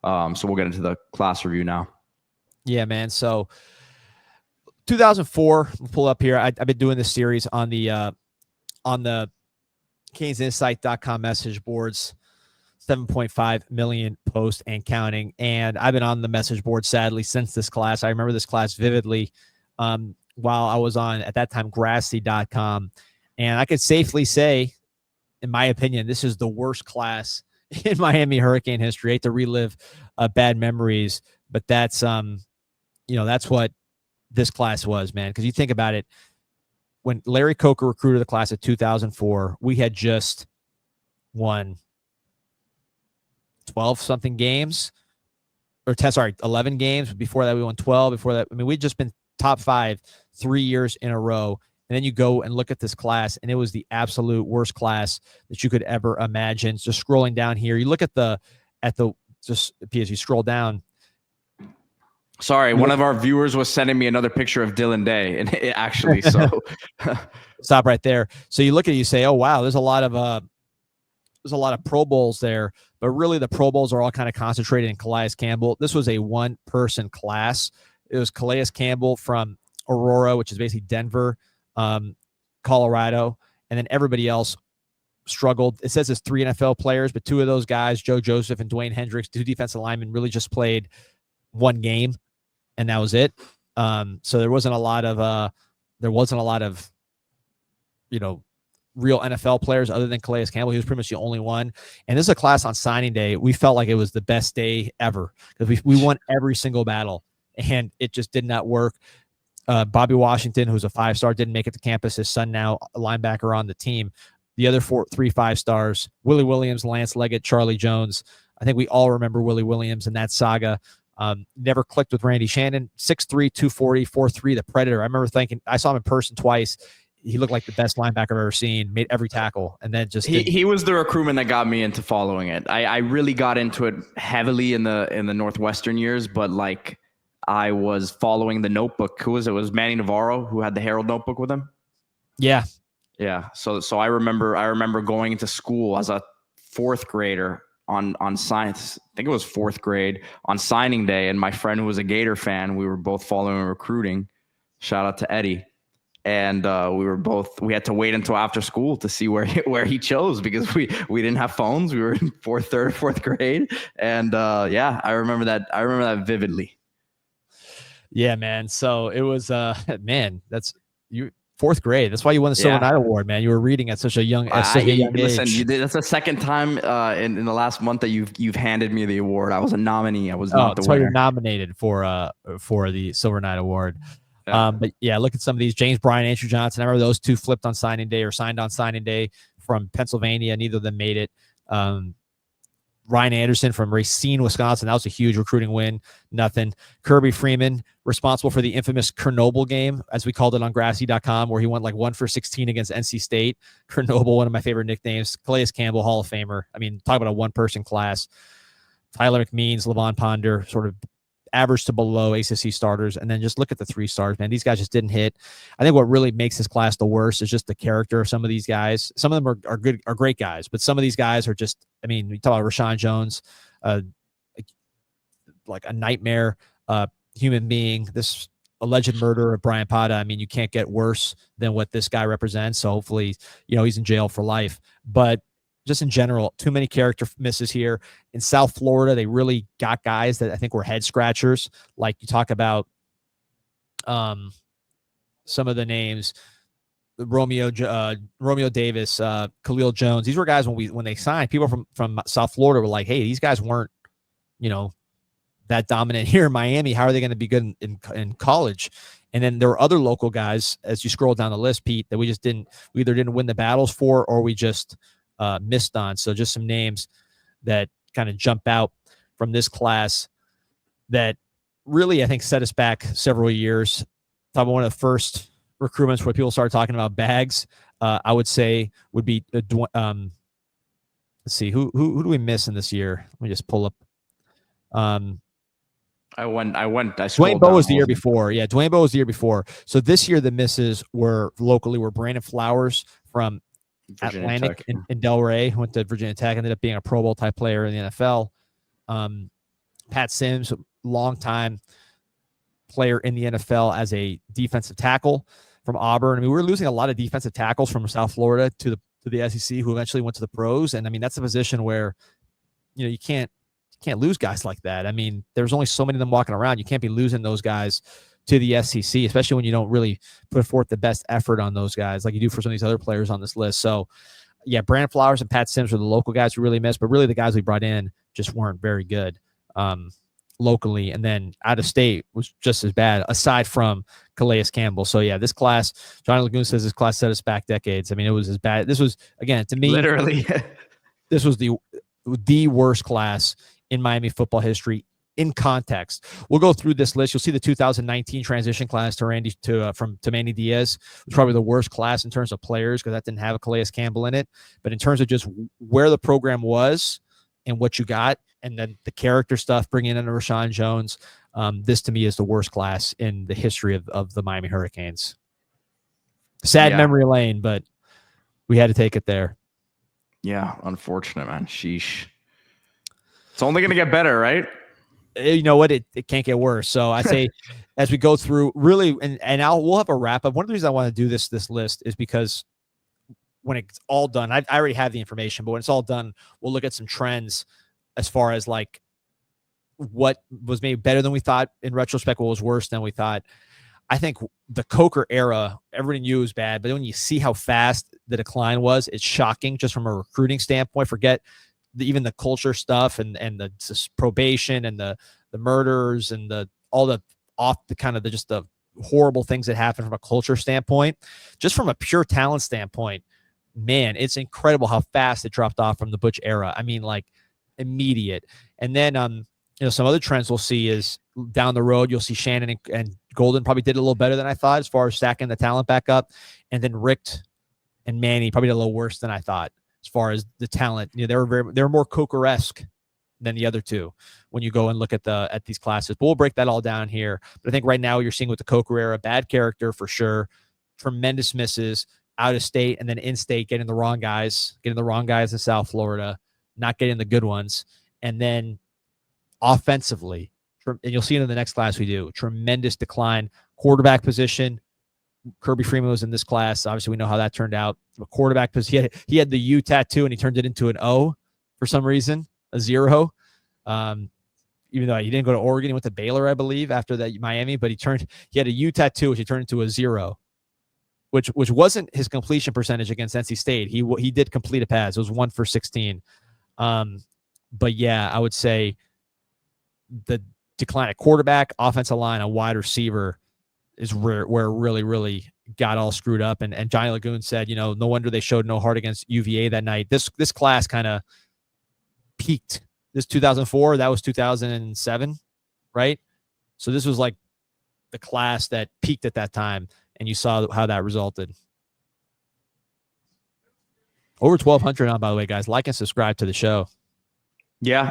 So we'll get into the class review now. Yeah, man. So 2004, we'll pull up here. I've been doing this series on the CanesInsight.com message boards, 7.5 million posts and counting. And I've been on the message board, sadly, since this class. I remember this class vividly while I was on, at that time, Grassy.com. And I could safely say, in my opinion, this is the worst class in Miami Hurricane history. I hate to relive bad memories, but that's, that's what this class was, man. Because you think about it, when Larry Coker recruited the class of 2004, we had just won 12-something games, or 11 games. Before that, we won 12. Before that, I mean, we'd just been top 5 3 years in a row. And then you go and look at this class, and it was the absolute worst class that you could ever imagine. Just scrolling down here, you look at just as you scroll down. Sorry, one of our viewers was sending me another picture of Dylan Day, and it actually, so stop right there. So you look at it, you say, "Oh wow, there's a lot of Pro Bowls there," but really the Pro Bowls are all kind of concentrated in Calais Campbell. This was a one-person class. It was Calais Campbell from Aurora, which is basically Denver, Colorado, and then everybody else struggled. It says it's 3 NFL players, but 2 of those guys, Joe Joseph and Dwayne Hendricks, 2 defensive linemen, really just played 1 game, and that was it. So there wasn't a lot of real NFL players other than Calais Campbell. He was pretty much the only one. And this is a class on signing day. We felt like it was the best day ever because we won every single battle, and it just did not work. Bobby Washington, who's a 5-star, didn't make it to campus. His son now a linebacker on the team. The other 3 5-stars, Willie Williams, Lance Leggett, Charlie Jones. I think we all remember Willie Williams in that saga. Never clicked with Randy Shannon. 6'3", 240, 4'3", the Predator. I remember thinking, I saw him in person twice. He looked like the best linebacker I've ever seen, made every tackle, and then just he was the recruitment that got me into following it. I really got into it heavily in the Northwestern years, but like I was following the notebook. Who was it? It was Manny Navarro who had the Herald notebook with him. Yeah. So I remember going into school as a 4th grader on science. I think it was 4th grade on signing day, and my friend who was a Gator fan, we were both following recruiting. Shout out to Eddie. And we had to wait until after school to see where he chose, because we didn't have phones. We were in 4th grade. And I remember that vividly. Yeah, man. So it was, that's you 4th grade. That's why you won the Silver Knight Award, man. You were reading at such a young age. Listen, that's the second time in the last month that you've handed me the award. I was a nominee. I was not the winner. That's why you're nominated for the Silver Knight Award. Yeah. But yeah, look at some of these. James Bryan, Andrew Johnson. I remember those 2 flipped on signing day or signed on signing day from Pennsylvania. Neither of them made it. Ryan Anderson from Racine, Wisconsin. That was a huge recruiting win. Nothing. Kirby Freeman, responsible for the infamous Chernobyl game, as we called it on Grassy.com, where he went like 1 for 16 against NC State. Chernobyl, one of my favorite nicknames. Calais Campbell, Hall of Famer. I mean, talk about a one-person class. Tyler McMeans, Levon Ponder, sort of average to below ACC starters, and then just look at the 3 stars, man. These guys just didn't hit. I think what really makes this class the worst is just the character of some of these guys. Some of them are great guys, but some of these guys are just, I mean, we talk about Rashawn Jones, like a nightmare human being, this alleged murderer of Brian Pata. I mean, you can't get worse than what this guy represents. So hopefully, he's in jail for life. But just in general, too many character misses here. In South Florida, they really got guys that I think were head scratchers. Like you talk about some of the names, Romeo Davis, Khalil Jones. These were guys when they signed, people from South Florida were like, hey, these guys weren't, that dominant here in Miami. How are they going to be good in college? And then there were other local guys, as you scroll down the list, Pete, that we either didn't win the battles for, or we just missed on. So just some names that kind of jump out from this class that really, I think, set us back several years. Probably one of the first recruitments where people started talking about bags, I would say would be, let's see, who do we miss in this year? Let me just pull up. Dwayne Bowe was the year before. Yeah, Dwayne Bowe was the year before. So this year the misses were Brandon Flowers from Virginia Atlantic in Delray, who went to Virginia Tech, ended up being a Pro Bowl type player in the NFL. Pat Sims, longtime player in the NFL as a defensive tackle from Auburn. I mean, we were losing a lot of defensive tackles from South Florida to the SEC, who eventually went to the pros. And I mean, that's a position where, you know, you can't lose guys like that. I mean, there's only so many of them walking around. You can't be losing those guys to the SEC, especially when you don't really put forth the best effort on those guys like you do for some of these other players on this list. So, yeah, Brandon Flowers and Pat Sims were the local guys we really missed, but really the guys we brought in just weren't very good locally. And then out of state was just as bad, aside from Calais Campbell. So, yeah, this class, Johnny Lagoon says this class set us back decades. I mean, it was as bad. This was, again, to me, literally, this was the worst class in Miami football history. In context, we'll go through this list. You'll see the 2019 transition class to Manny Diaz was probably the worst class in terms of players because that didn't have a Calais Campbell in it. But in terms of just where the program was and what you got, and then the character stuff, bringing in Rashawn Jones, this to me is the worst class in the history of the Miami Hurricanes. Sad memory lane, but we had to take it there. Yeah, unfortunate, man. Sheesh. It's only going to get better, right? You know what? It can't get worse. So I say, as we go through, really, and we'll have a wrap up. One of the reasons I want to do this list is because when it's all done, I already have the information, but when it's all done, we'll look at some trends as far as like what was maybe better than we thought in retrospect, what was worse than we thought. I think the Coker era, everybody knew it was bad, but then when you see how fast the decline was, it's shocking just from a recruiting standpoint. Forget even the culture stuff and the probation and the murders and all the horrible things that happen from a culture standpoint. Just from a pure talent standpoint, man, it's incredible how fast it dropped off from the Butch era. I mean, like immediate. And then some other trends we'll see is down the road, you'll see Shannon and Golden probably did a little better than I thought as far as stacking the talent back up. And then Richt and Manny probably did a little worse than I thought. As far as the talent, they were more Coker-esque than the other two when you go and look at these classes. But we'll break that all down here. But I think right now you're seeing with the Coker era, bad character for sure, tremendous misses out of state, and then in state getting the wrong guys in South Florida, not getting the good ones, and then offensively, and you'll see it in the next class we do, tremendous decline, quarterback position. Kirby Freeman was in this class. Obviously, we know how that turned out. A quarterback, because he had the U tattoo and he turned it into an O for some reason, a 0. Even though he didn't go to Oregon, he went to Baylor, I believe, after that Miami. But he had a U tattoo, which he turned into a 0, which wasn't his completion percentage against NC State. He did complete a pass. It was 1 for 16. But yeah, I would say the decline at quarterback, offensive line, a wide receiver is where it really, really got all screwed up. And Johnny Lagoon said, no wonder they showed no heart against UVA that night. This class kind of peaked. This 2004, that was 2007, right? So this was like the class that peaked at that time, and you saw how that resulted. Over 1,200 on, by the way, guys. Like and subscribe to the show. Yeah,